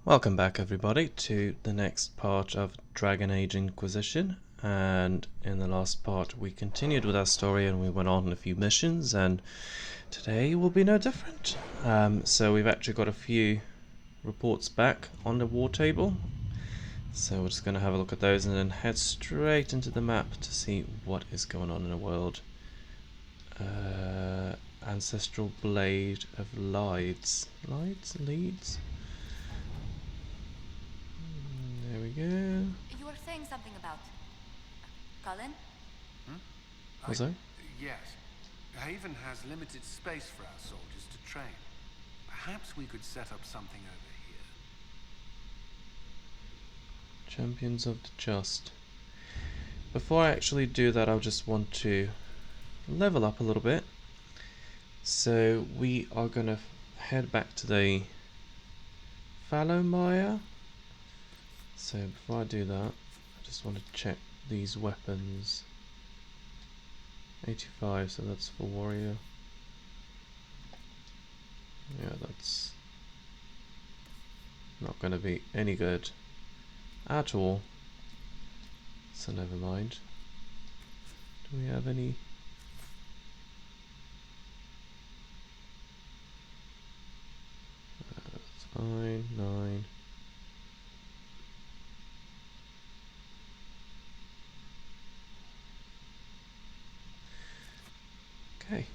Welcome back everybody to the next part of Dragon Age Inquisition, and in the last part we continued with our story and we went on a few missions, and today will be no different. So we've actually got a few reports back on the war table, so we're just going to have a look at those and then head straight into the map to see what is going on in the world. Ancestral Blade of Leeds. Leeds? There we go. You were saying something about Cullen? Was I? Yes. Haven has limited space for our soldiers to train. Perhaps we could set up something over here. Champions of the Just. Before I actually do that, I just want to level up a little bit. So we are going to head back to the Fallowmire. So before I do that, I just want to check these weapons. 85, so that's for warrior. Yeah, that's not going to be any good at all. So never mind. Do we have any? That's fine. 9. Okay.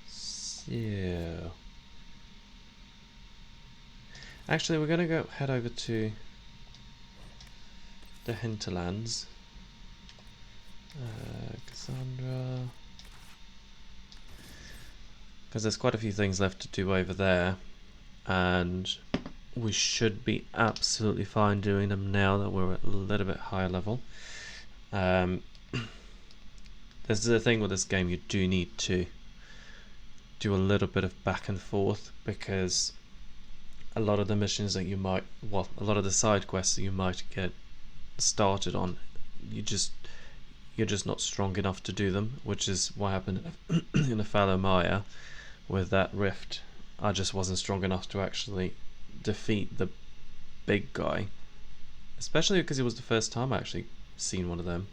So actually we're gonna go head over to the hinterlands. Cassandra, because there's quite a few things left to do over there, and we should be absolutely fine doing them now that we're at a little bit higher level. There's the thing with this game, you do need to do a little bit of back and forth, because a lot of the missions that you might, well, a lot of the side quests that you might get started on, you're just not strong enough to do them, which is what happened in the Fallowmire with that rift. I just wasn't strong enough to actually defeat the big guy, especially because it was the first time I actually seen one of them.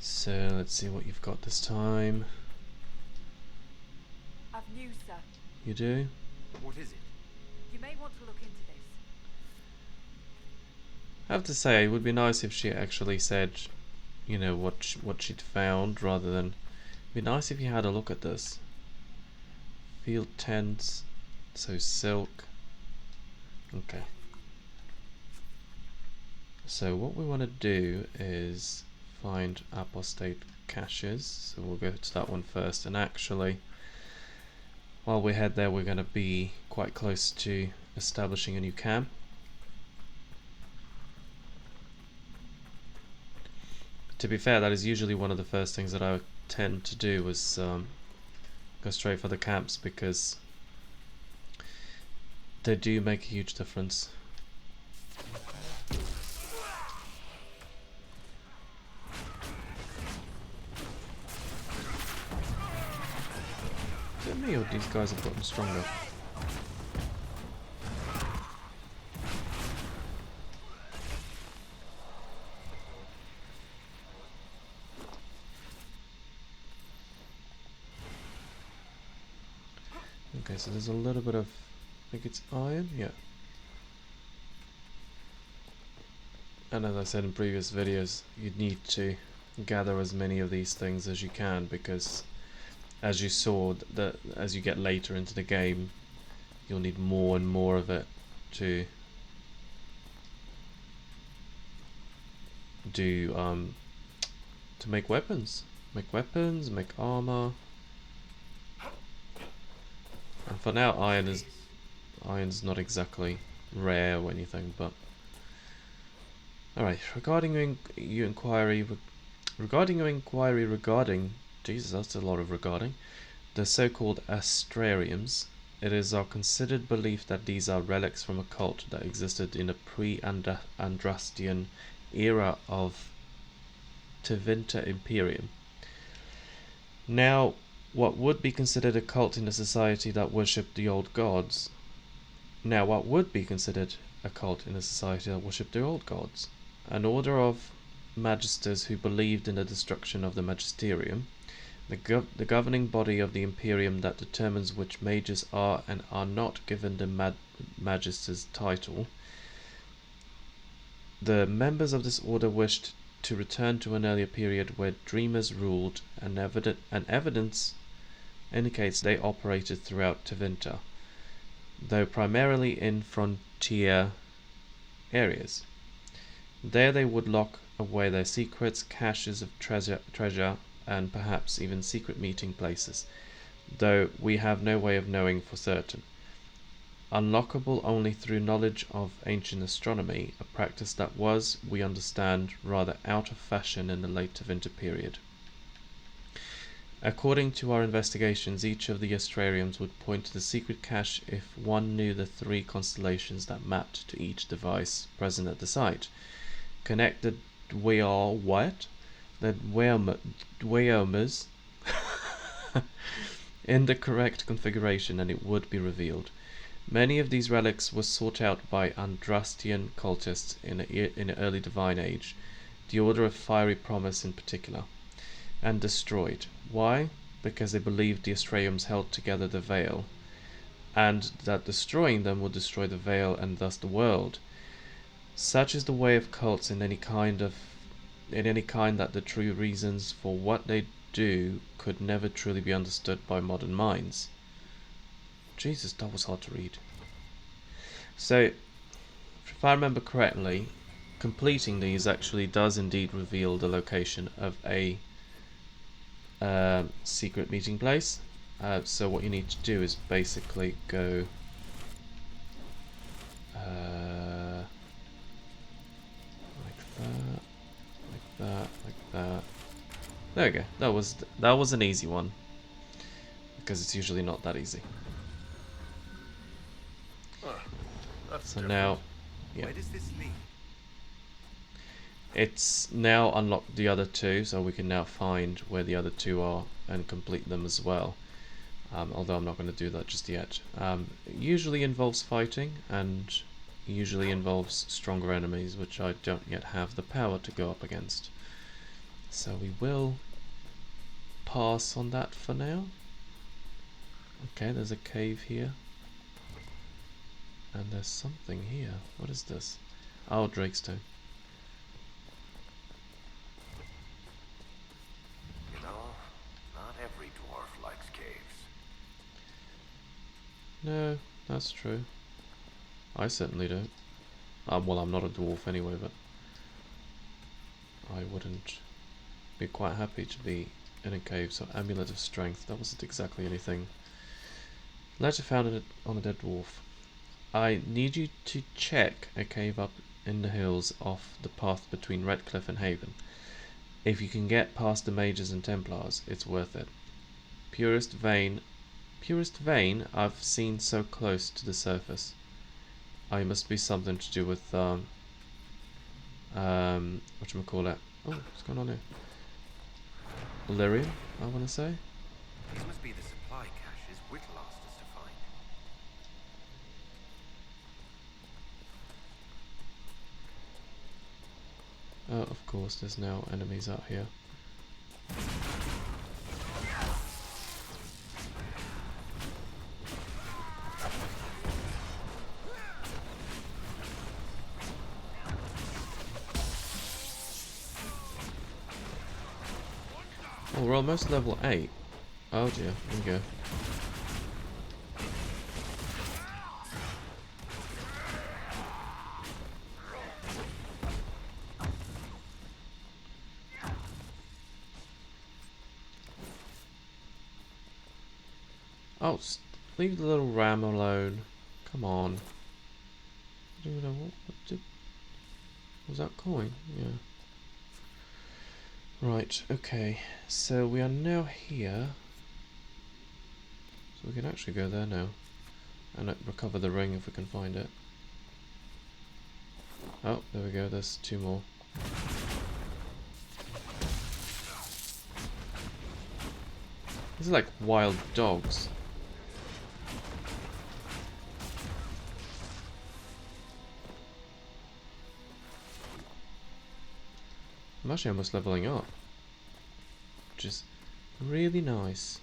So let's see what you've got this time. I've news, sir. You do? What is it? You may want to look into this. I have to say, it would be nice if she actually said, you know, what she'd found, rather than, it'd be nice if you had a look at this. Field tents, so silk. Okay. So what we want to do is find apostate caches. So we'll go to that one first. And actually, while we head there, we're going to be quite close to establishing a new camp. To be fair, that is usually one of the first things that I tend to do, is go straight for the camps, because they do make a huge difference. Is it me or these guys have gotten stronger? Okay, so there's a little bit of, I think it's iron, yeah. And as I said in previous videos, you need to gather as many of these things as you can, because as you saw, that as you get later into the game, you'll need more and more of it to do to make weapons, make armor. And for now, iron's not exactly rare or anything, but alright. Regarding your inquiry regarding, Jesus, that's a lot of regarding, the so-called astrariums, it is our considered belief that these are relics from a cult that existed in the pre-Andrastian era of Tevinter Imperium. Now, what would be considered a cult in a society that worshipped the old gods? Now, what would be considered a cult in a society that worshipped the old gods? An order of magisters who believed in the destruction of the magisterium, the governing body of the Imperium that determines which mages are and are not given the magister's title. The members of this order wished to return to an earlier period where dreamers ruled, and evidence indicates they operated throughout Tevinter, though primarily in frontier areas. There they would lock away their secrets, caches of treasure, and perhaps even secret meeting places, though we have no way of knowing for certain. Unlockable only through knowledge of ancient astronomy, a practice that was, we understand, rather out of fashion in the late Tevinter period. According to our investigations, each of the astrariums would point to the secret cache if one knew the 3 constellations that mapped to each device present at the site. Connect the Dweomas in the correct configuration and it would be revealed. Many of these relics were sought out by Andrastian cultists in the early Divine Age, the Order of Fiery Promise in particular, and destroyed. Why? Because they believed the astrariums held together the veil, and that destroying them would destroy the veil and thus the world. Such is the way of cults in any kind that the true reasons for what they do could never truly be understood by modern minds. Jesus, that was hard to read. So, if I remember correctly, completing these actually does indeed reveal the location of a secret meeting place. So what you need to do is basically go like that. There we go. That was an easy one, because it's usually not that easy. So now, yeah, Where does this lead? it's now unlocked the other 2, so we can now find where the other 2 are and complete them as well. Although I'm not going to do that just yet. It usually involves fighting, and usually involves stronger enemies, which I don't yet have the power to go up against. So we will pass on that for now. Okay, there's a cave here. And there's something here. What is this? Oh, Drakestone. You know, not every dwarf likes caves. No, that's true. I certainly don't. Well, I'm not a dwarf anyway, but I wouldn't be quite happy to be in a cave. So, Amulet of Strength. That wasn't exactly anything. Letter found on a dead dwarf. I need you to check a cave up in the hills off the path between Redcliffe and Haven. If you can get past the mages and Templars, it's worth it. Purest vein I've seen so close to the surface. It must be something to do with whatchamacallit. Oh, what's going on here? Illyrium, I want to say. These must be the supply caches Whittle asked us to find. Oh, of course, there's now enemies out here. Oh, we're almost level 8. Oh dear, here we go. Oh, leave the little ram alone. Come on. Dude, what was that coin? Yeah. Right, okay. So we are now here. So we can actually go there now. And recover the ring if we can find it. Oh, there we go. There's 2 more. These are like wild dogs. I'm actually almost leveling up, which is really nice.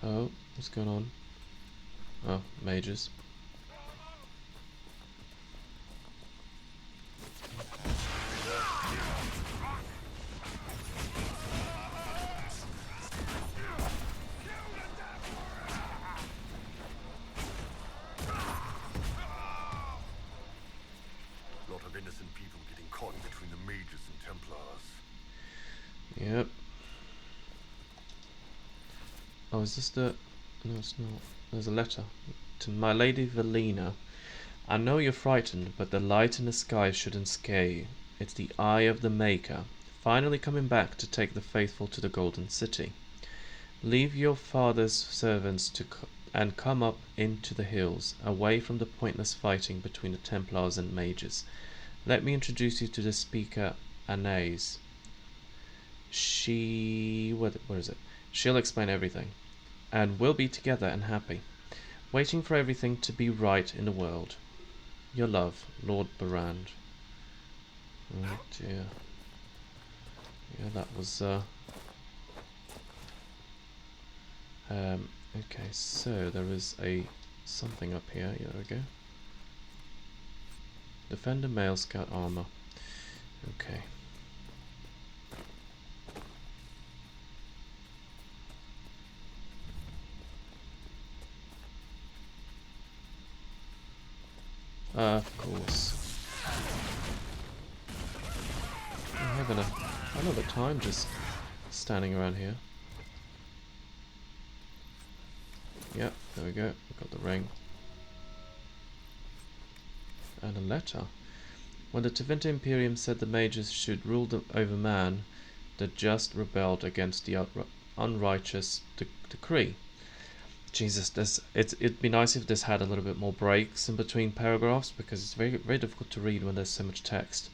Oh, what's going on? Oh, mages. Lot of innocent people getting caught between the mages and Templars. Yep. Oh, is this the... No, it's not. There's a letter. To my lady Velina. I know you're frightened, but the light in the sky shouldn't scare you. It's the eye of the Maker, finally coming back to take the faithful to the Golden City. Leave your father's servants and come up into the hills, away from the pointless fighting between the Templars and mages. Let me introduce you to the speaker, Anais. What is it? She'll explain everything, and we'll be together and happy, waiting for everything to be right in the world. Your love, Lord Barand. Oh dear. Yeah, that was okay, so there is something up here. Here we go. Defender male scout armor. Okay. Of course. I'm having another time just standing around here. Yep, there we go. We've got the ring. And a letter. When the Tevinter Imperium said the mages should rule over man, the just rebelled against the unrighteous decree. Jesus, it'd be nice if this had a little bit more breaks in between paragraphs, because it's very, very difficult to read when there's so much text.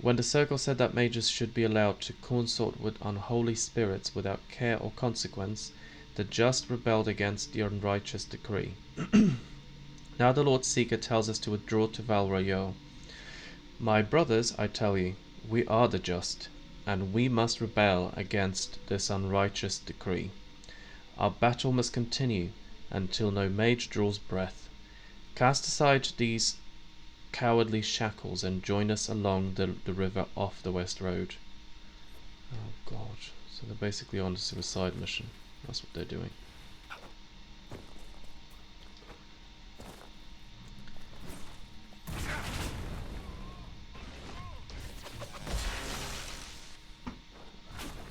When the circle said that mages should be allowed to consort with unholy spirits without care or consequence, the just rebelled against the unrighteous decree. Now the Lord Seeker tells us to withdraw to Val Royeaux. My brothers, I tell you, we are the just, and we must rebel against this unrighteous decree. Our battle must continue until no mage draws breath. Cast aside these cowardly shackles and join us along the river off the west road. Oh god, so they're basically on a suicide mission. That's what they're doing.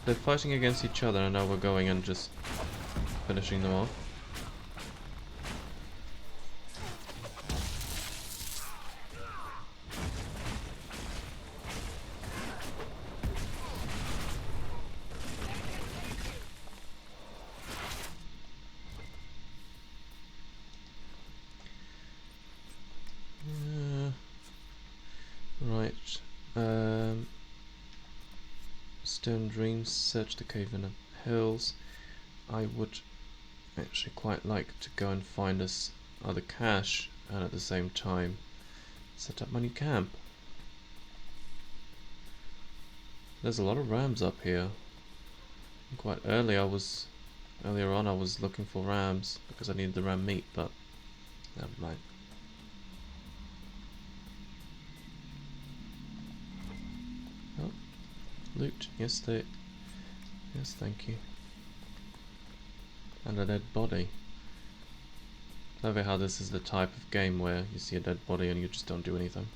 They're fighting against each other, and now we're going and just finishing them off. Right. Stone Dreams, search the cave in the hills. I would actually quite like to go and find us other cache, and at the same time set up my new camp. There's a lot of rams up here. Quite earlier on I was looking for rams because I needed the ram meat, but never mind. Oh, loot. Yes, thank you. And a dead body. Love it how this is the type of game where you see a dead body and you just don't do anything.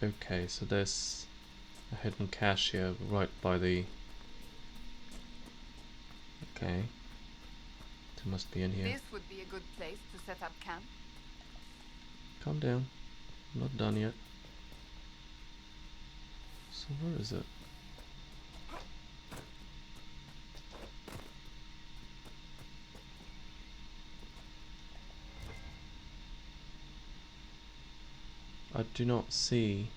Okay, so there's a hidden cache here right by the... Okay. It must be in here. This would be a good place to set up camp. Calm down. I'm not done yet. So where is it? I do not see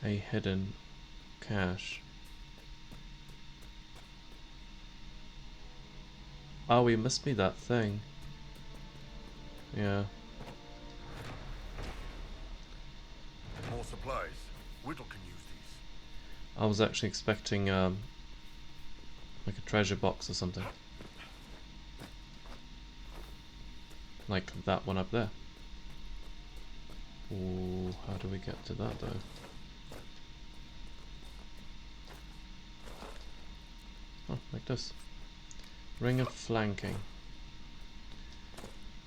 a hidden cache. Oh, we must be that thing. Yeah. More supplies. Whittle can use these. I was actually expecting like a treasure box or something. Like that one up there. Ooh, how do we get to that though? Oh, like this. Ring of flanking.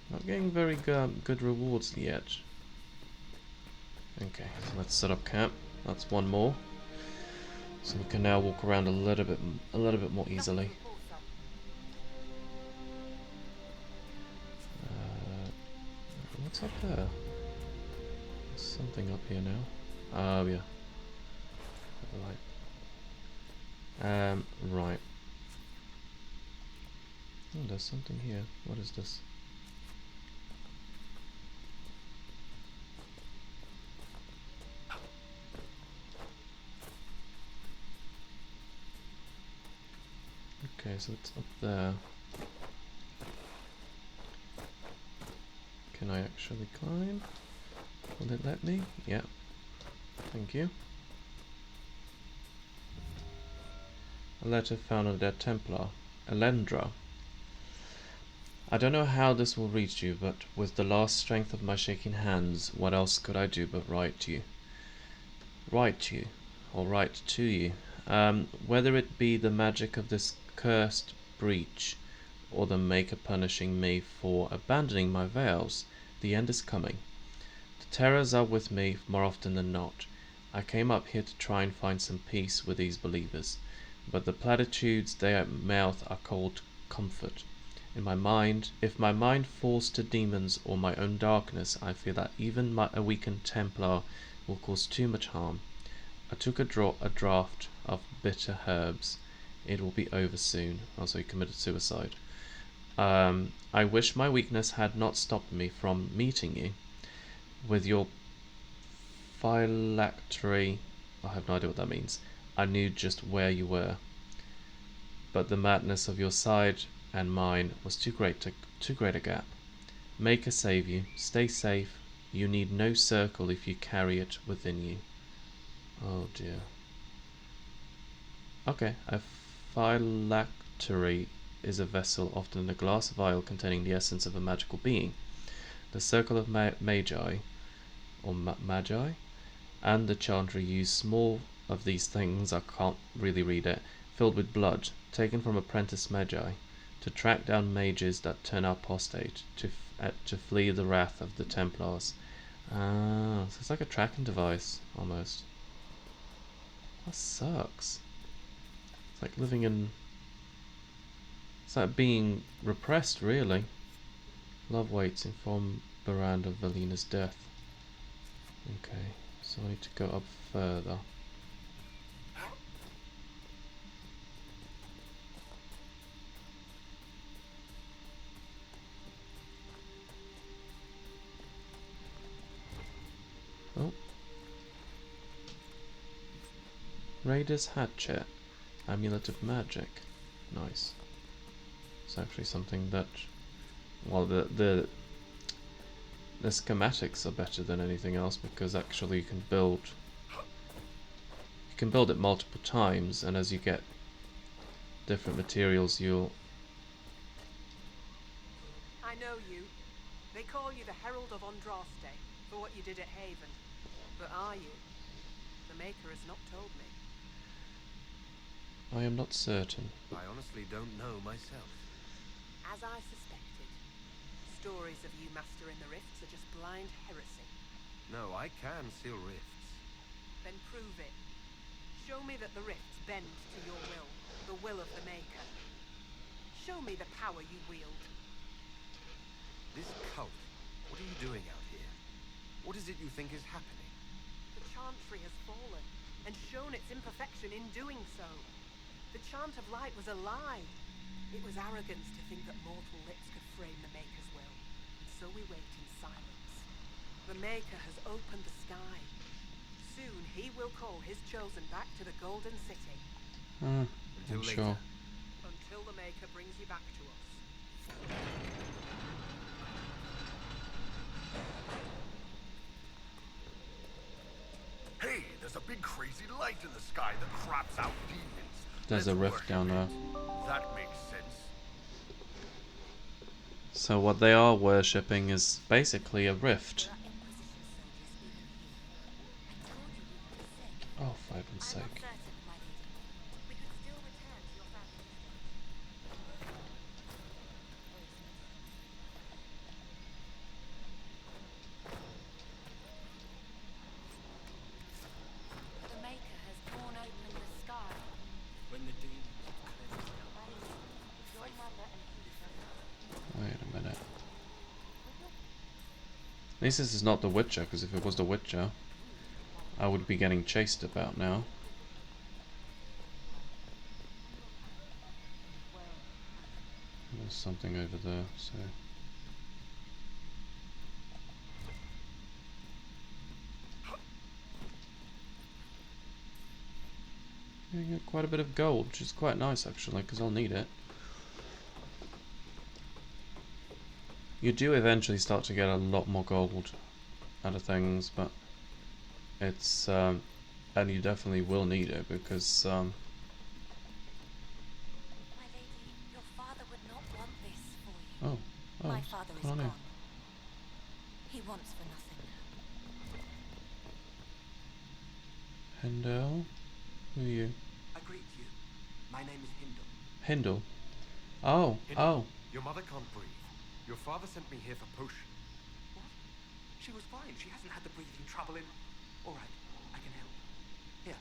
Not getting very good rewards yet. Okay, so let's set up camp. That's one more. So we can now walk around a little bit more easily. What's up there? There's something up here now. Oh yeah. Right. Oh, there's something here. What is this? Okay, so it's up there. Can I actually climb? Will it let me? Yeah. Thank you. A letter found on a dead Templar. Elendra. I don't know how this will reach you, but with the last strength of my shaking hands, what else could I do but write to you? Write to you. Or write to you. Whether it be the magic of this cursed breach, or the Maker punishing me for abandoning my vows, the end is coming. The terrors are with me more often than not. I came up here to try and find some peace with these believers, but the platitudes they mouth are called comfort. In my mind, if my mind falls to demons or my own darkness, I fear that even a weakened Templar will cause too much harm. I took a draught of bitter herbs. It will be over soon. Also, he committed suicide. I wish my weakness had not stopped me from meeting you. With your phylactery, I have no idea what that means. I knew just where you were. But the madness of your side and mine was too great a gap. Maker save you. Stay safe. You need no circle if you carry it within you. Oh dear. Okay, a phylactery is a vessel, often in a glass vial containing the essence of a magical being. The circle of magi, or magi, and the chantry use small of these things, I can't really read it, filled with blood, taken from apprentice magi, to track down mages that turn apostate, to flee the wrath of the Templars. Ah, so it's like a tracking device, almost. That sucks. It's like living in... It's like being repressed, really. Love waits inform Barand of Valina's death. Okay, so I need to go up further. Oh. Raider's Hatchet. Amulet of Magic. Nice. It's actually something that... Well, the schematics are better than anything else, because actually you can build it multiple times, and as you get different materials you'll... I know you. They call you the Herald of Andraste for what you did at Haven. But are you? The Maker has not told me. I am not certain. I honestly don't know myself. As I suspected. Stories of you mastering the rifts are just blind heresy. No, I can seal rifts. Then prove it. Show me that the rifts bend to your will, the will of the Maker. Show me the power you wield. This cult, what are you doing out here? What is it you think is happening? The Chantry has fallen, and shown its imperfection in doing so. The Chant of Light was a lie. It was arrogance to think that mortal lips could frame the Maker's will. And so we wait in silence. The Maker has opened the sky. Soon he will call his chosen back to the Golden City. I'm Until sure. later. Until the Maker brings you back to us. Hey, there's a big crazy light in the sky that craps out demons. There's a Let's rift worship down there. it. That makes sense. So what they are worshipping is basically a rift. There are Inquisition soldiers even here. I told you we would be safe. Oh, for heaven's I'm not sake. certain, my lady. We could still return to your family estate. The Maker has torn open the sky. When the demons have cleansed our My lady, your mother and he Wait a minute. At least this is not The Witcher, because if it was The Witcher, I would be getting chased about now. There's something over there, so... You get quite a bit of gold, which is quite nice actually, because I'll need it. You do eventually start to get a lot more gold out of things, but it's and you definitely will need it because My lady, your father would not want this for you. oh, My what's father is going on gone. here? He wants for nothing. Hindel, who are you? I greet you. My name is Hindle. Hindle. Oh, oh, Your mother can't breathe. Your father sent me here for potion. What? She was fine. She hasn't had the breathing trouble in... All right, I can help. Here,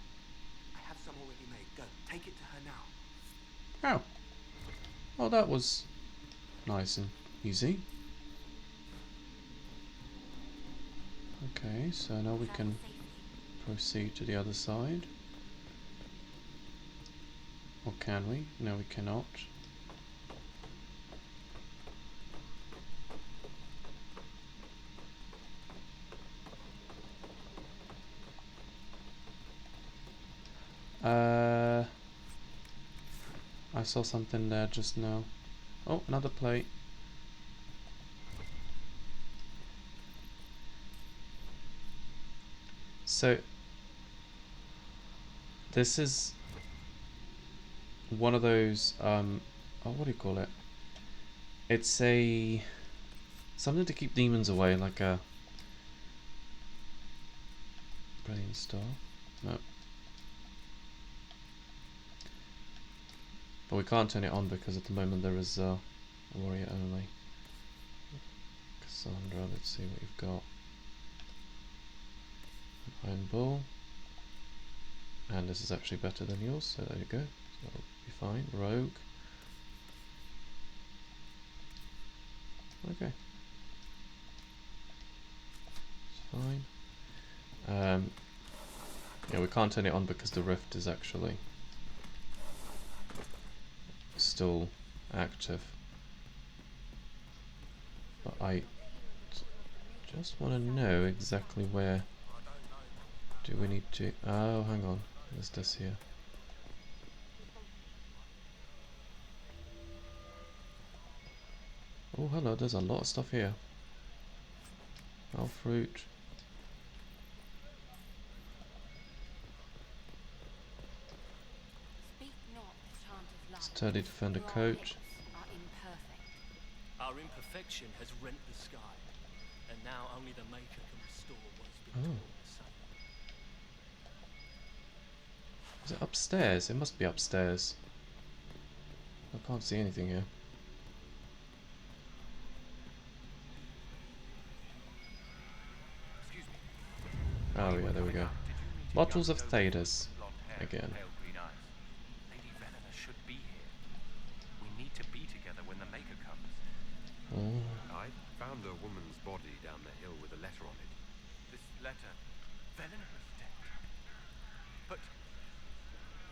I have some already made. Go, take it to her now. oh. Well, that was nice and easy. Okay, so now we can proceed to the other side. Or can we? No, we cannot. I saw something there just now. Oh, another plate. So this is one of those oh, what do you call it? It's a something to keep demons away, like a brilliant star. No. But we can't turn it on because at the moment there is warrior only. Cassandra, let's see what you've got. An iron bull. And this is actually better than yours, so there you go. So that'll be fine. Rogue. Okay. It's fine. Yeah, we can't turn it on because the rift is actually still active. But I just want to know exactly where do we need to... Oh, hang on. There's this here. Oh, hello. There's a lot of stuff here. Oh, fruit. Speak not, chant of light. Sturdy defender Your coat. lips are imperfect. Our imperfection has rent the sky, and now only the Maker can restore what's been Oh. torn asunder. Is it upstairs? It must be upstairs. I can't see anything here. Excuse me. Oh yeah, there we go. Bottles of Thedas. Again. Pale green eyes. Lady Venena should be here. We need to be together when the Maker comes. Oh. I found a woman's body down the hill with a letter on it. This letter, Venena is dead.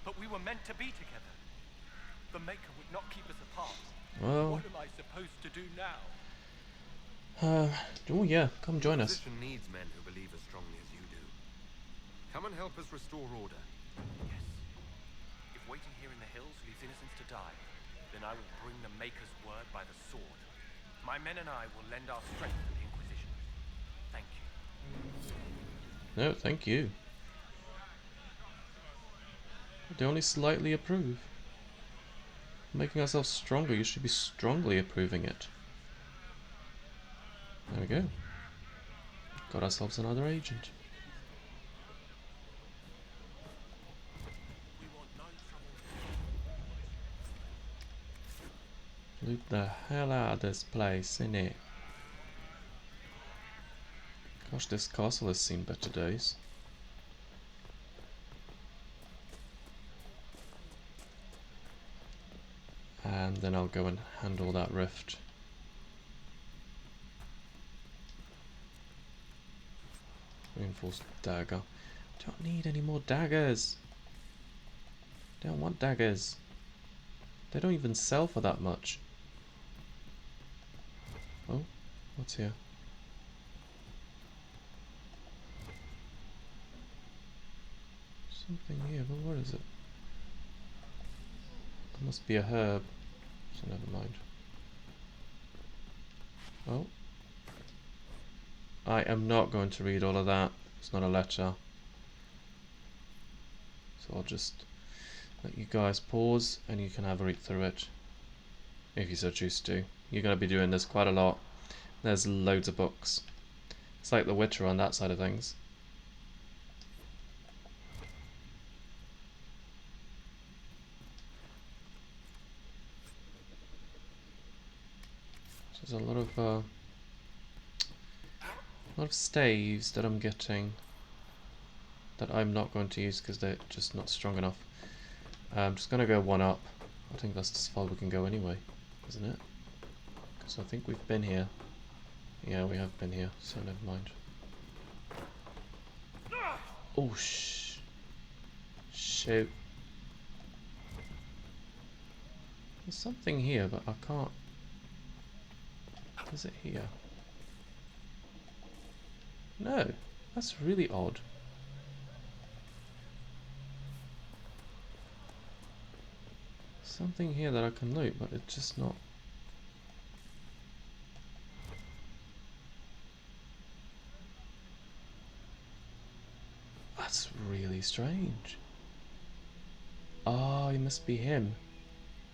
But we were meant to be together. The Maker would not keep us apart. Well, What am I supposed to do now? Oh yeah, come join us. The Inquisition needs men who believe as strongly as you do. Come and help us restore order. Yes. If waiting here in the hills leaves innocents to die, then I will bring the Maker's word by the sword. My men and I will lend our strength to the Inquisition. Thank you. No, thank you. They only slightly approve. Making ourselves stronger, you should be strongly approving it. There we go. Got ourselves another agent. Loot the hell out of this place, innit? Gosh, this castle has seen better days. And then I'll go and handle that rift. Reinforced dagger. Don't need any more daggers. Don't want daggers. They don't even sell for that much. Oh, what's here? Something here, but what is it? It must be a herb, so never mind. Oh. I am not going to read all of that. It's not a letter. So I'll just let you guys pause and you can have a read through it. If you so choose to. You're going to be doing this quite a lot. There's loads of books. It's like The Witcher on that side of things. So there's a lot of staves that I'm getting that I'm not going to use because they're just not strong enough. I'm just going to go one up. I think that's as far we can go anyway, isn't it? Because I think we've been here. Yeah, we have been here, so never mind. Oh, shoot. There's something here, but I can't... Is it here? No, that's really odd. Something here that I can loot, but it's just not... That's really strange. Ah, it must be him.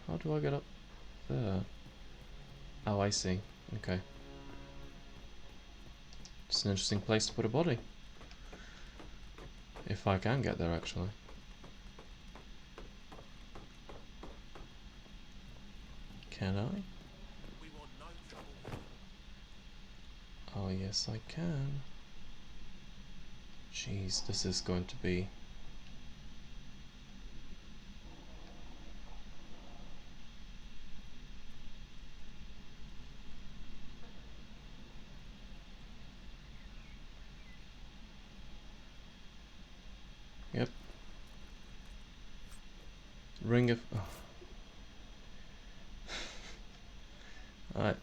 How do I get up there? Oh, I see. Okay. It's an interesting place to put a body. If I can get there, actually. Can I? Oh, yes, I can. Jeez, this is going to be... Yep. Ring of... Oh. Alright.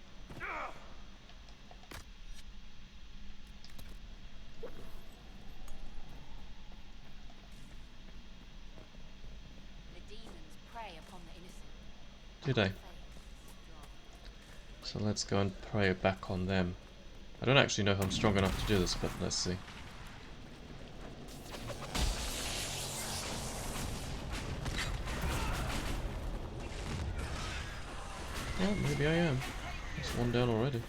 The demons prey upon the innocent. Do they? So let's go and prey back on them. I don't actually know if I'm strong enough to do this, but let's see. Yeah, maybe I am. There's one down already.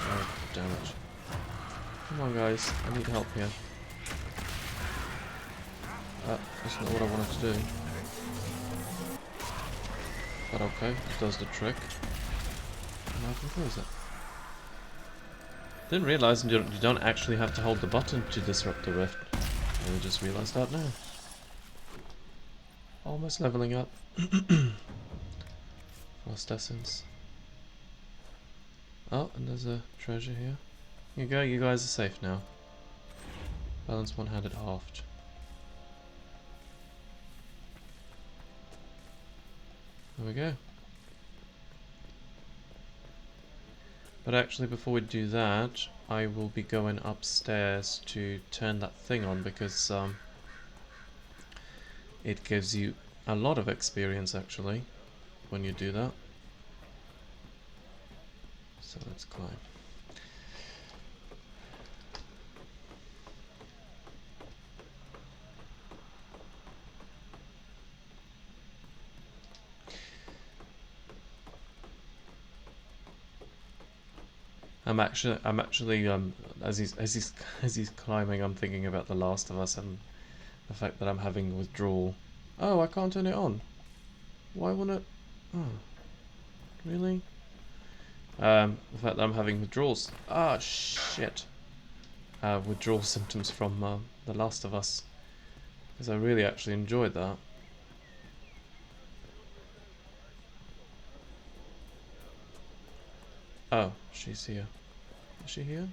Oh, damn it. Come on guys, I need help here. That's not what I wanted to do. But okay, it does the trick. Now I can close it. Didn't realise you don't actually have to hold the button to disrupt the rift. I just realised that now. Almost leveling up. Frost essence. Oh, and there's a treasure here. Here you go, you guys are safe now. Balance one-handed halved. There we go. But actually, before we do that, I will be going upstairs to turn that thing on because it gives you a lot of experience actually when you do that. So let's climb. I'm actually as he's climbing, I'm thinking about The Last of Us and the fact that I'm having withdrawal. Oh, I can't turn it on. Why won't it? Oh, really? The fact that I'm having withdrawals. Ah, shit. Withdrawal symptoms from The Last of Us, because I really actually enjoyed that. Oh, she's here. Is she here?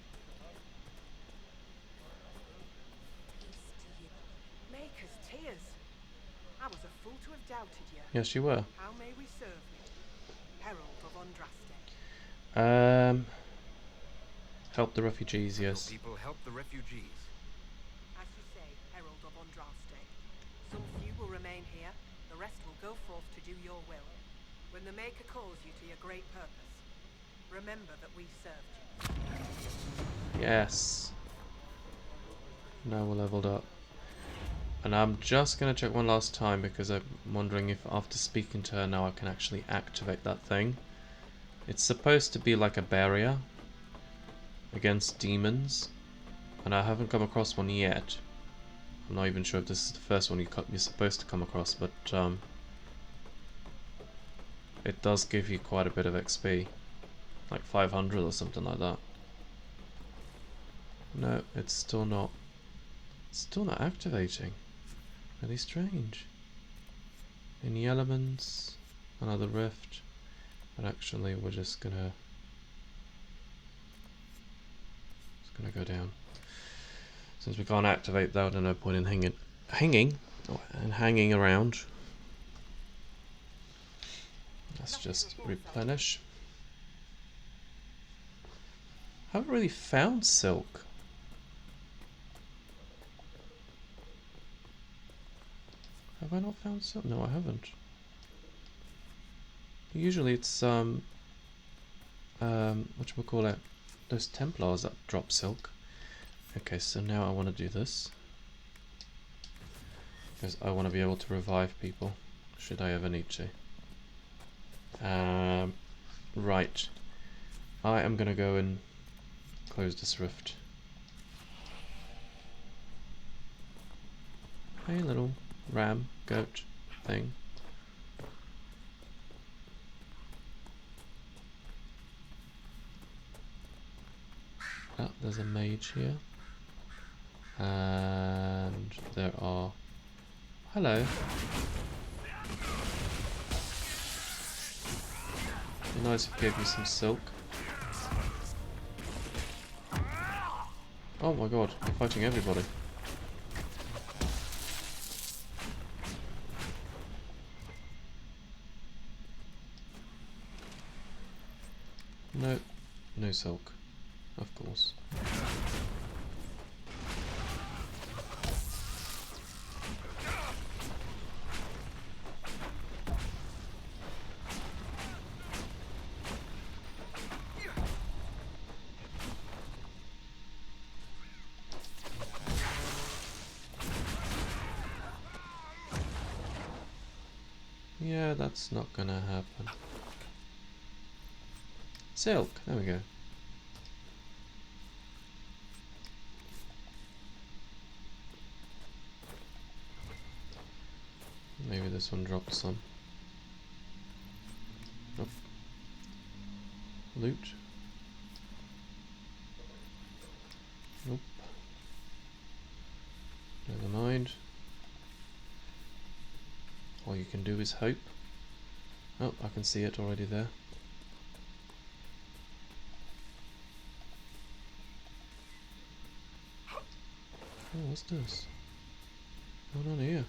Maker's tears. I was a fool to have doubted you. Yes, you were. How may we serve you? Herald of Andraste. Help the refugees, yes. Your people help the refugees. As you say, Herald of Andraste. Some few will remain here, the rest will go forth to do your will. When the Maker calls you to your great purpose, remember that we served you. Yes. Now we're leveled up. And I'm just going to check one last time because I'm wondering if after speaking to her now I can actually activate that thing. It's supposed to be like a barrier against demons, and I haven't come across one yet. I'm not even sure if this is the first one you're supposed to come across, but it does give you quite a bit of XP, like 500 or something like that. No, it's still not activating. Really strange. Any elements, another rift, but actually we're just gonna go down. Since we can't activate that, there's no point in hanging around. Let's just replenish. Haven't really found silk. Have I not found silk? No, I haven't. Usually it's whatchamacallit, those Templars that drop silk. Okay, so now I want to do this because I want to be able to revive people should I ever need to. Right, I am gonna go and close this rift. Hey, little ram goat thing. Oh, there's a mage here. And there are... Hello. Be nice if you gave me some silk. Oh my god, I'm fighting everybody. No, no silk, of course. Yeah, that's not gonna happen. Silk, there we go. Maybe this one dropped some. Nope. Loot. Nope. Never mind. All you can do is hope. Oh, I can see it already there. Oh, what's this? Going on here?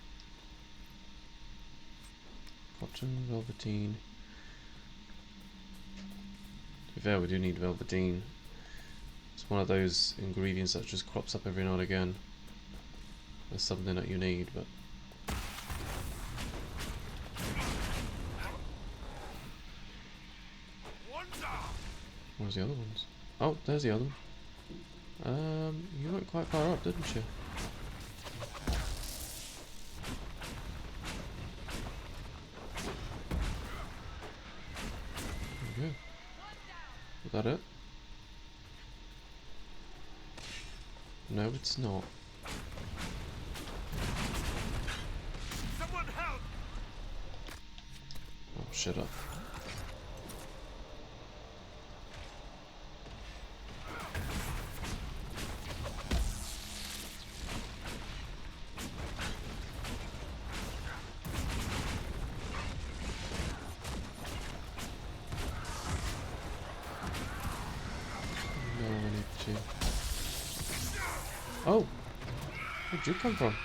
Cotton, velveteen. To be fair, we do need velveteen. It's one of those ingredients that just crops up every now and again. There's something that you need, but where's the other ones? Oh, there's the other one. You went quite far up, didn't you? There we go. Is that it? No, it's not. Someone help! Oh, shut up. No, I need to. Oh! Where'd you come from?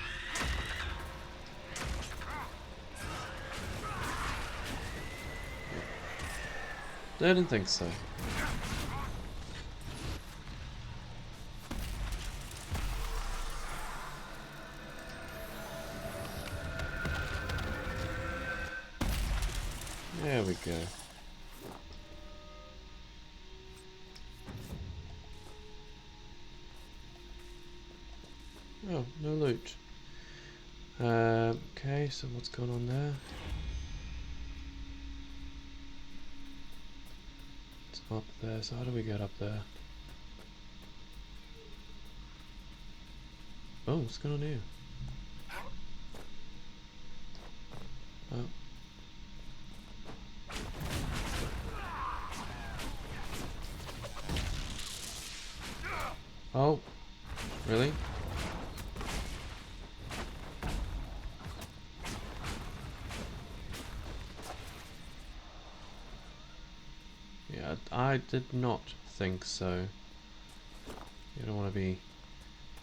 Didn't think so. There we go. Oh, no loot. Okay, so what's going on there? It's up there, so how do we get up there? Oh, what's going on here? Oh. Oh, really? Yeah, I did not think so. You don't want to be...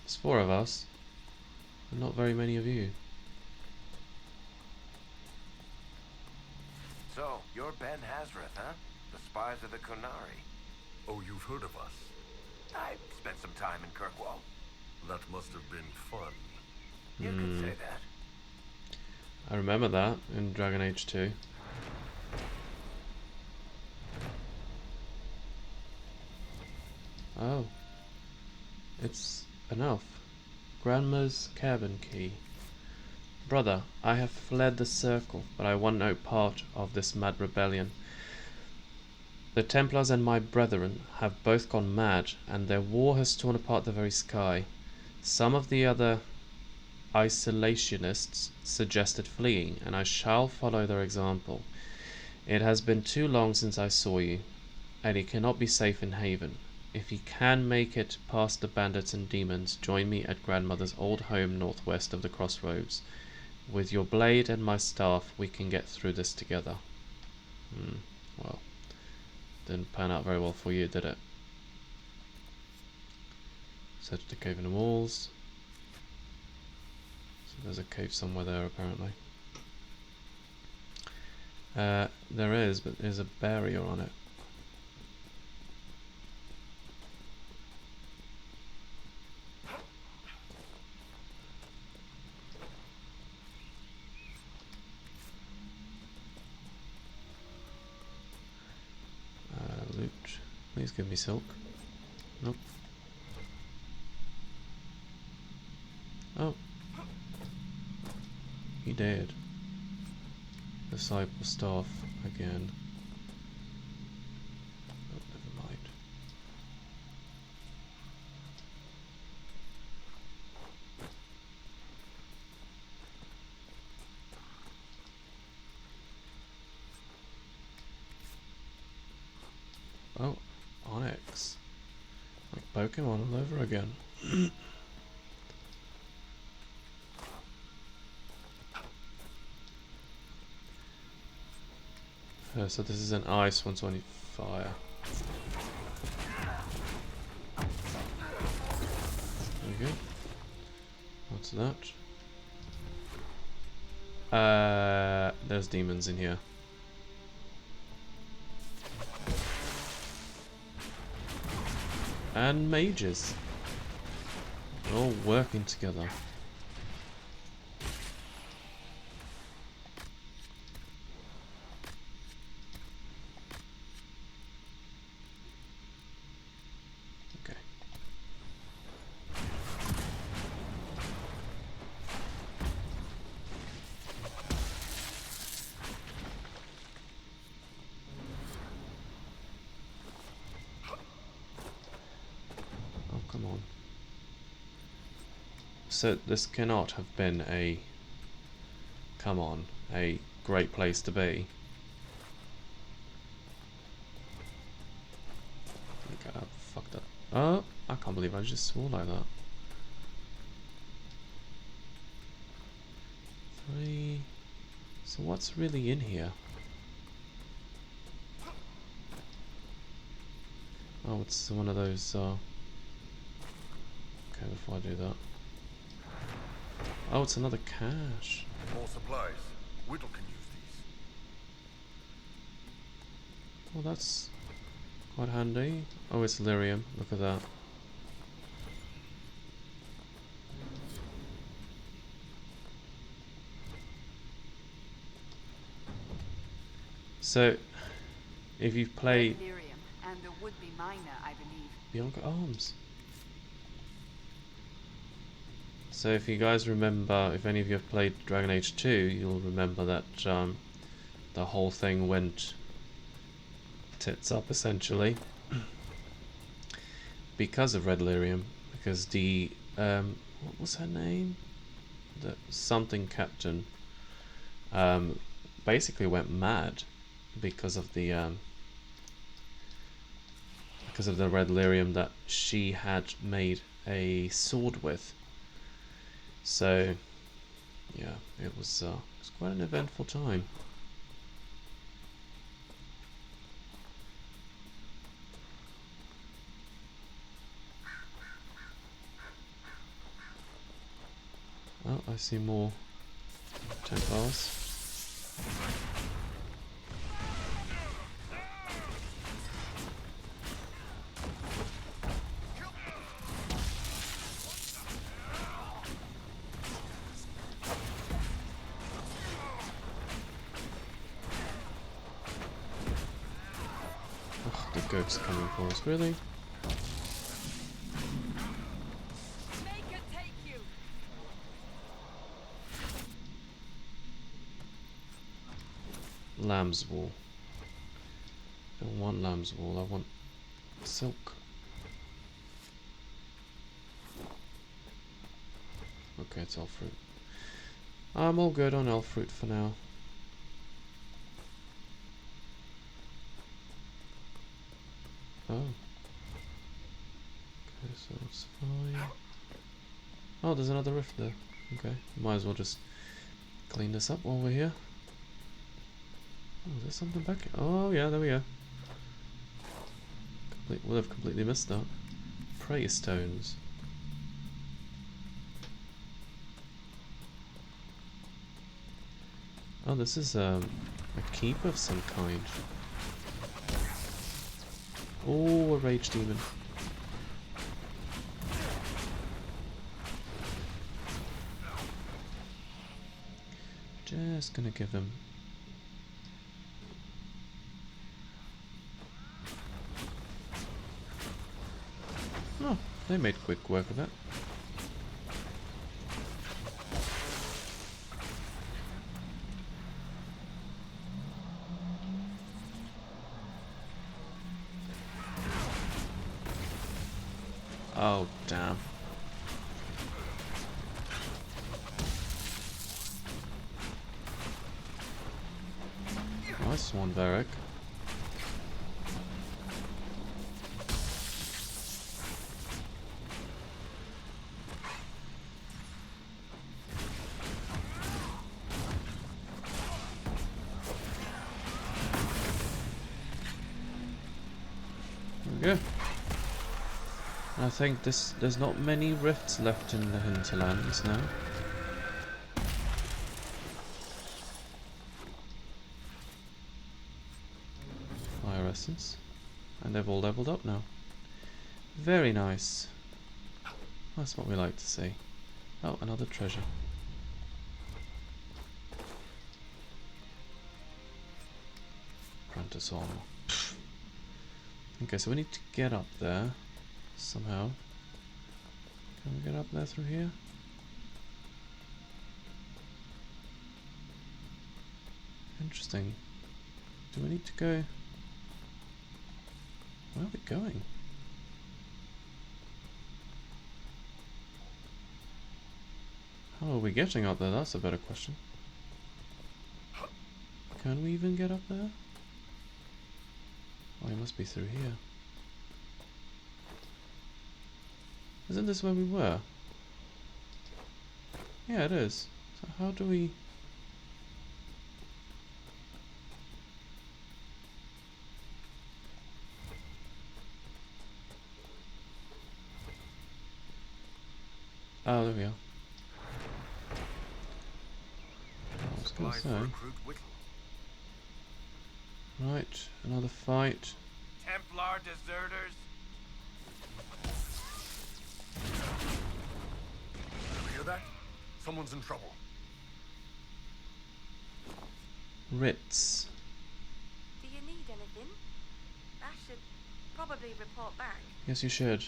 There's 4 of us, and not very many of you. So, you're Ben Hazareth, huh? The spies of the Konari. Oh, you've heard of us? I spent some time in Kirkwall. That must have been fun. You could say that. I remember that in Dragon Age 2. Oh. It's an elf. Grandma's cabin key. Brother, I have fled the circle, but I want no part of this mad rebellion. The Templars and my brethren have both gone mad, and their war has torn apart the very sky. Some of the other isolationists suggested fleeing, and I shall follow their example. It has been too long since I saw you, and you cannot be safe in Haven. If you can make it past the bandits and demons, join me at grandmother's old home northwest of the crossroads. With your blade and my staff, we can get through this together. Well, didn't pan out very well for you, did it? Search the cave in the walls. So there's a cave somewhere there, apparently. There is, but there's a barrier on it. Loot. Please give me silk. Nope. Oh. He did. Disciple staff again. Oh, never mind. Oh, Onyx. Like Pokemon all over again. So this is an ice, 120 fire. There we go. What's that? There's demons in here. And mages. They're all working together. Okay. Oh, come on. So this cannot have been a... Come on, a great place to be. Okay, I fucked up. Oh, I can't believe I just swore like that. 3. So what's really in here? Oh, it's one of those, okay, before I do that. Oh, it's another cache. More supplies. Whittle can use these. Well, that's quite handy. Oh, it's lyrium. Look at that. So, if you've played Lyrium and a would-be miner, I believe. Bianca Arms. So if you guys remember, if any of you have played Dragon Age 2, you'll remember that the whole thing went tits up essentially because of Red Lyrium, because the what was her name? The something captain basically went mad because of the Red Lyrium that she had made a sword with. So, yeah, it was quite an eventful time. Oh, I see more Templars. The goat's coming for us, really? Make it take you. Lamb's wool. Don't want lamb's wool, I want silk. Okay, it's elf fruit. I'm all good on elf fruit for now. Oh. Okay, so that's fine. Oh, there's another rift there. Okay, might as well just clean this up while we're here. Oh, is there something back here? Oh, yeah, there we go. We'll have completely missed that. Prayer stones. Oh, this is a keep of some kind. Oh, a rage demon. Just gonna give him. Oh, they made quick work of that. Oh, damn. Nice one, Varric. go. I think there's not many rifts left in the hinterlands now. Fire essence. And they've all leveled up now. Very nice. That's what we like to see. Oh, another treasure. Apprentice armor. Okay, so we need to get up there somehow. Can we get up there through here? Interesting. Do we need to go? Where are we going? How are we getting up there? That's a better question. Can we even get up there? Oh, it must be through here. Isn't this where we were? Yeah, it is. So how do we... Oh, there we are. I was gonna say. Right, another fight. Templar deserters. You hear that? Someone's in trouble. Ritz. Do you need anything? I should probably report back. Yes, you should.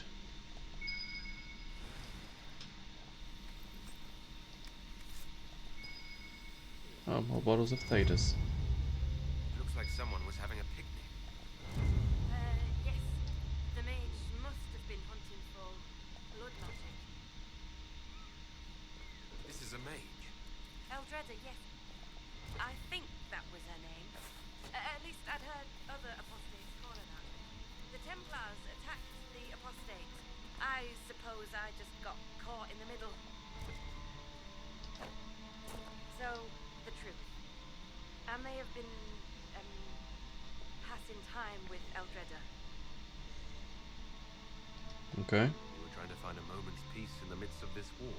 Oh, more bottles of Thetis. Looks like someone was having a picnic. Yes. The mage must have been hunting for blood magic. This is a mage. Eldreda, yes. I think that was her name. At least I'd heard other apostates call her that. The Templars attacked the apostates. I suppose I just got caught in the middle. So, the truth. I may have been, passing time with Eldreda. Okay. You were trying to find a moment's peace in the midst of this war.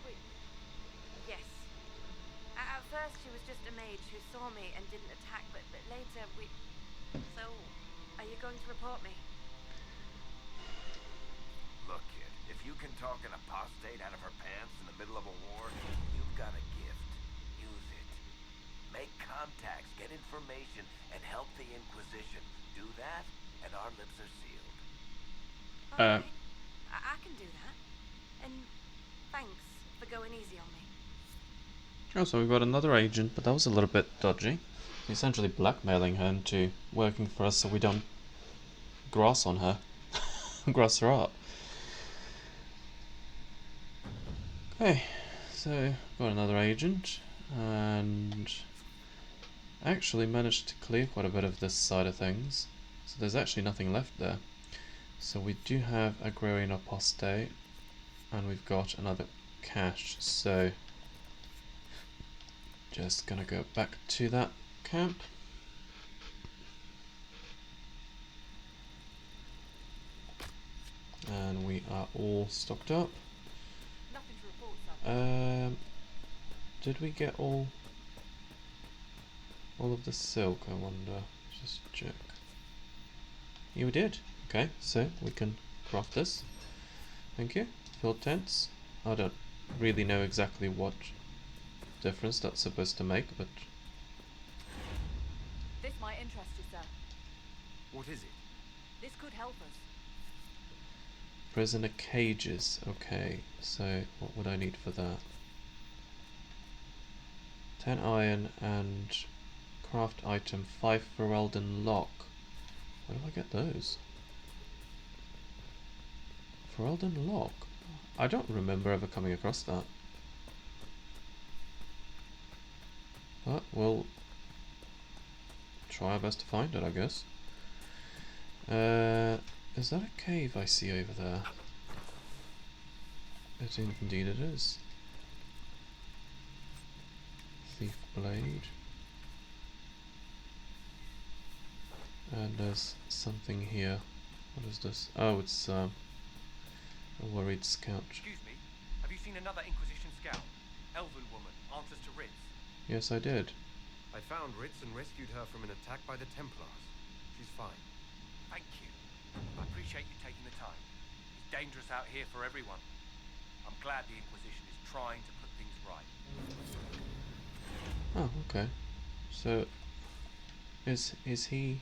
Wait. Yes. At first she was just a mage who saw me and didn't attack, but later we... So, are you going to report me? Look, kid, if you can talk an apostate out of her pants in the middle of a war, you've got a gift. Use it. Make contacts, get information, and help the Inquisition. Do that, and our lips are sealed. Alright. I can do that. And thanks for going easy on me. Oh, so we've got another agent, but that was a little bit dodgy. Essentially blackmailing her into working for us so we don't grass on her. Grass her up. Okay, so got another agent, and actually managed to clear quite a bit of this side of things. So there's actually nothing left there. So we do have Agrarian Apostate, and we've got another cache. So just gonna go back to that camp. And we are all stocked up. Nothing to report, sir. Did we get all of the silk, I wonder? Just check. Yeah, we did. Okay, so we can craft this. Thank you. Field tents. I don't really know exactly what difference that's supposed to make, but This might interest you, sir. What is it? This could help us. prisoner cages. Okay, so what would I need for that? 10 iron and craft item 5 Ferelden lock. Where do I get those? Ferelden lock? I don't remember ever coming across that. But we'll try our best to find it, I guess. Is that a cave I see over there? Indeed it is. Thief blade. And there's something here. What is this? Oh, it's a worried scout. Excuse me, have you seen another Inquisition scout? Elven woman, answers to Ritz. Yes, I did. I found Ritz and rescued her from an attack by the Templars. She's fine. Thank you. I appreciate you taking the time. It's dangerous out here for everyone. I'm glad the Inquisition is trying to put things right. Oh, okay. So, is he?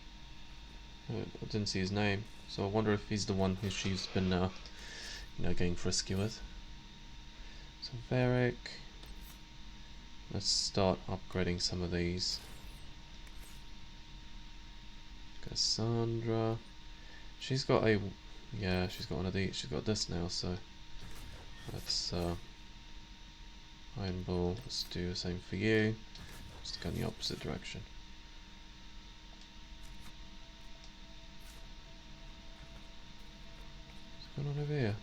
I didn't see his name, so I wonder if he's the one who she's been, getting frisky with. So Varric. Let's start upgrading some of these. Cassandra. She's got a, she's got one of these. She's got this now, so let's Iron Ball. Let's do the same for you. Just go in the opposite direction. What's going on over here?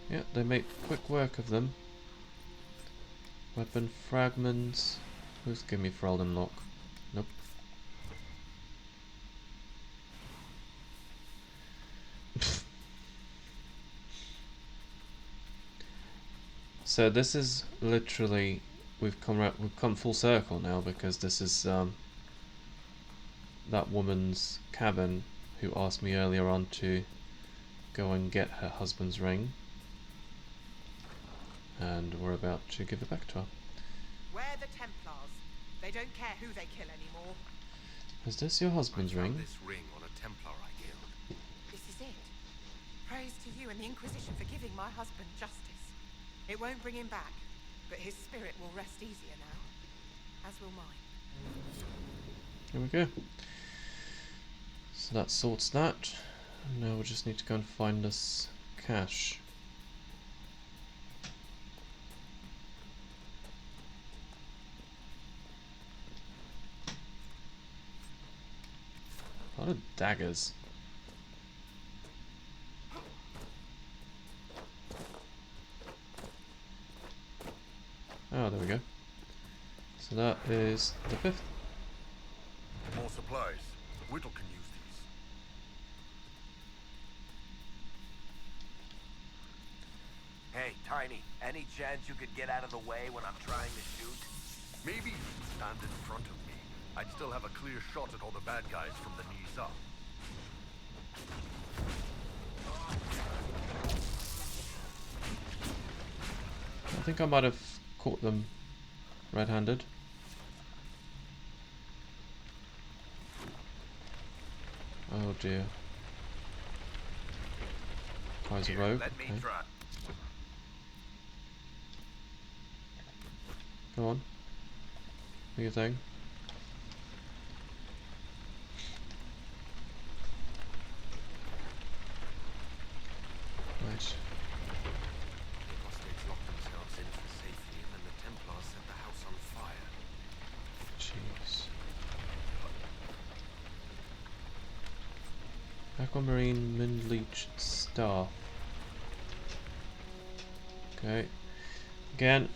Yeah, they make quick work of them. Weapon fragments. Who's give me Thraldom Lock? Nope. So this is literally we've come full circle now, because this is that woman's cabin who asked me earlier on to go and get her husband's ring. And we're about to give it back to her. Where the Templars? They don't care who they kill anymore. Is this your husband's I found ring? this ring on a Templar I killed. This is it. Praise to you and the Inquisition for giving my husband justice. It won't bring him back, but his spirit will rest easier now, as will mine. Here we go. So that sorts that. And now we just need to go and find this cache. A lot of daggers. Oh, there we go. So that is the 5th. More supplies. Whittle can use these. Hey, Tiny, any chance you could get out of the way when I'm trying to shoot? Maybe you can stand in front of me. I'd still have a clear shot at all the bad guys from the knees up. I think I might have caught them red-handed. Oh dear. Tries a rope. Let me Okay. try. Go on. Do your thing. Right. The apostates locked themselves in for safety, and then the Templars set the house on fire. Jeez. Aquamarine Mindleech Staff. Okay. Again,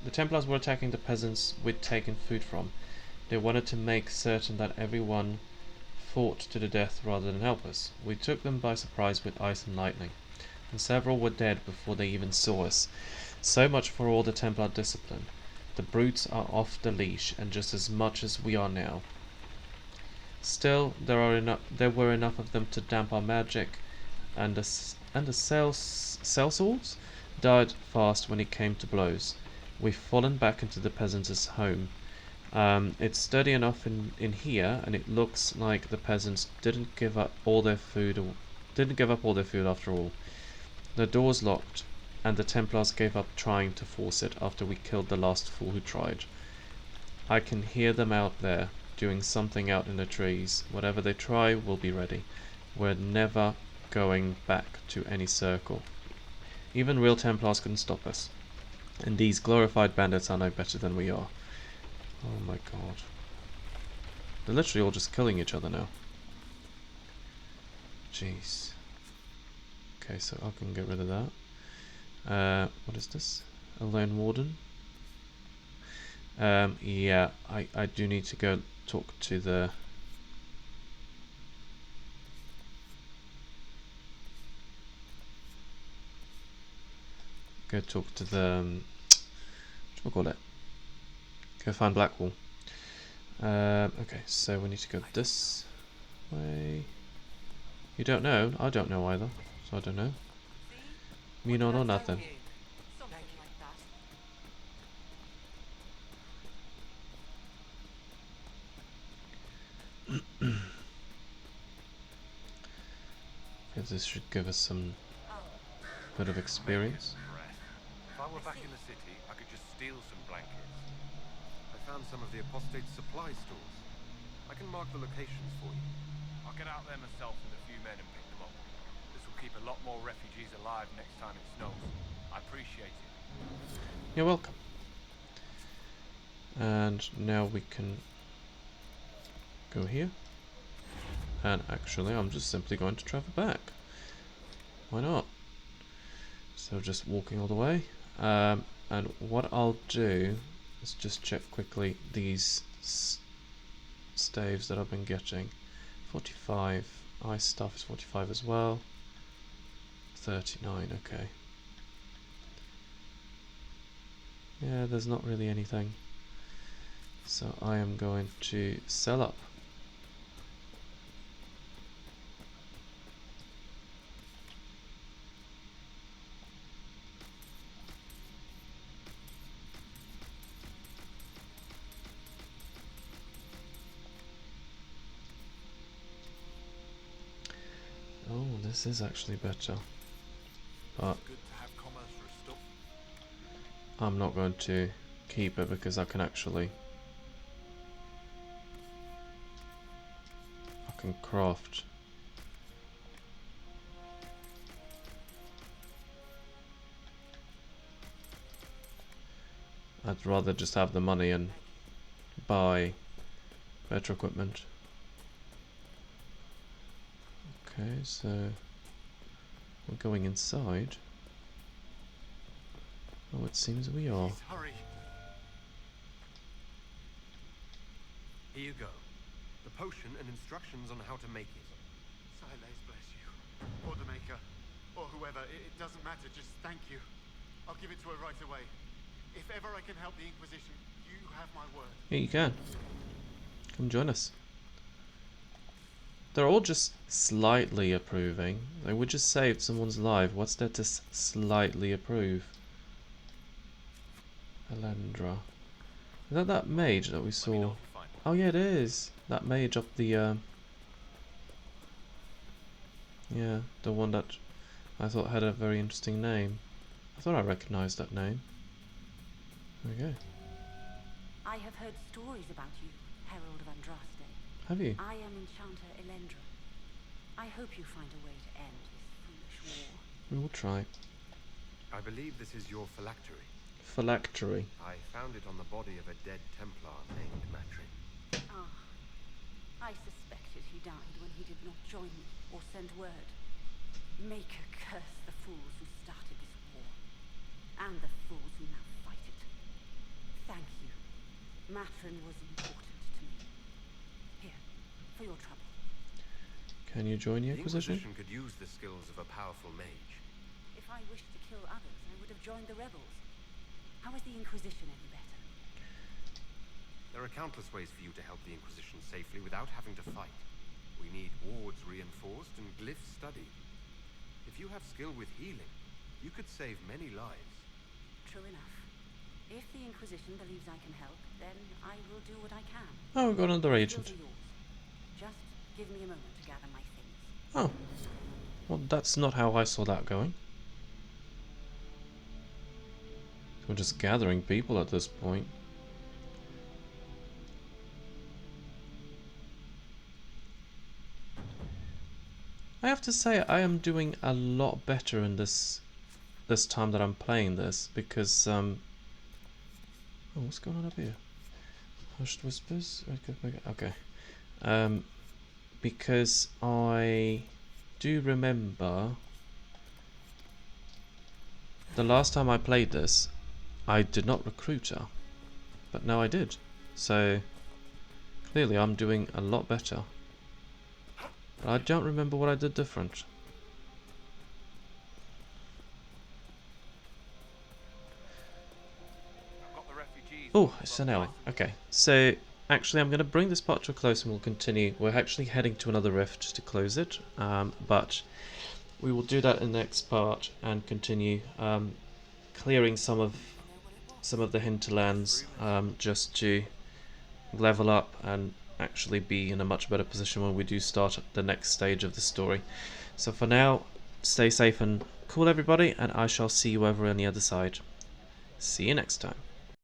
the Templars were attacking the peasants we'd taken food from. They wanted to make certain that everyone fought to the death rather than help us. We took them by surprise with ice and lightning, and several were dead before they even saw us. So much for all the Templar discipline. The brutes are off the leash, and just as much as we are now. Still, there were enough of them to damp our magic, and the sellswords died fast when it came to blows. We've fallen back into the peasants' home. It's sturdy enough in here, and it looks like the peasants didn't give up all their food. After all. The door's locked, and the Templars gave up trying to force it after we killed the last fool who tried. I can hear them out there, doing something out in the trees. Whatever they try, we'll be ready. We're never going back to any circle. Even real Templars couldn't stop us. And these glorified bandits are no better than we are. Oh my god. They're literally all just killing each other now. Jeez. Okay, so I can get rid of that. What is this? A lone warden? Yeah, I do need to go talk to the... Go talk to the... what do we call it? Go find Blackwall. Okay, so we need to go this way. You don't know? I don't know either, so I don't know. Me no know nothing. Something like that. Because this should give us some bit of experience. If I were back in the city, I could just steal some blankets. I found some of the apostate supply stores. I can mark the locations for you. I'll get out there myself with a few men and pick them up. This will keep a lot more refugees alive next time it snows. I appreciate it. You're welcome. And now we can go here. And actually, I'm just simply going to travel back. Why not? So just walking all the way. And what I'll do is just check quickly these staves that I've been getting. 45. Ice stuff is 45 as well. 39, okay. Yeah, there's not really anything. So I am going to sell up. Oh, this is actually better. But Good to have commerce for a stuff. I'm not going to keep it because I can actually... I can craft. I'd rather just have the money and buy better equipment. Okay, so we're going inside. Oh, it seems we are. Please hurry. Here you go. The potion and instructions on how to make it. Silas bless you. Or the Maker. Or whoever. It doesn't matter. Just thank you. I'll give it to her right away. If ever I can help the Inquisition, you have my word. Yeah, you can. Come join us. They're all just slightly approving. Like, we just saved someone's life. What's there to slightly approve? Alendra. Is that mage that we saw? Oh yeah, it is. That mage up the yeah, the one that I thought had a very interesting name. I thought I recognized that name. There we go. I have heard stories about you, Herald of Andraste. Have you? I am Enchanter Elendra. I hope you find a way to end this foolish war. We will try. I believe this is your phylactery. Phylactery. I found it on the body of a dead Templar named Matrin. Ah, I suspected he died when he did not join me or send word. Maker curse the fools who started this war, and the fools who now fight it. Thank you. Matrin was important to me. Here, for your trouble. Can you join the The Inquisition? Inquisition could use the skills of a powerful mage. If I wished to kill others, I would have joined the rebels. How is the Inquisition any better? There are countless ways for you to help the Inquisition safely without having to fight. We need wards reinforced and glyphs studied. If you have skill with healing, you could save many lives. True enough. If the Inquisition believes I can help, then I will do what I can. Oh, we've got another The agent. skills are yours. Just give me a moment to gather my things. Oh. Well, that's not how I saw that going. We're just gathering people at this point. I have to say, I am doing a lot better in this time that I'm playing this, because oh, what's going on up here? Hushed whispers. Okay. Because I do remember the last time I played this, I did not recruit her, but now I did. So clearly I'm doing a lot better. But I don't remember what I did different. Oh, it's an hour. Okay, so actually I'm going to bring this part to a close and we'll continue. We're actually heading to another rift to close it, but we will do that in the next part and continue clearing some of the hinterlands just to level up and actually be in a much better position when we do start the next stage of the story. So for now, stay safe and cool everybody, and I shall see you over on the other side. See you next time.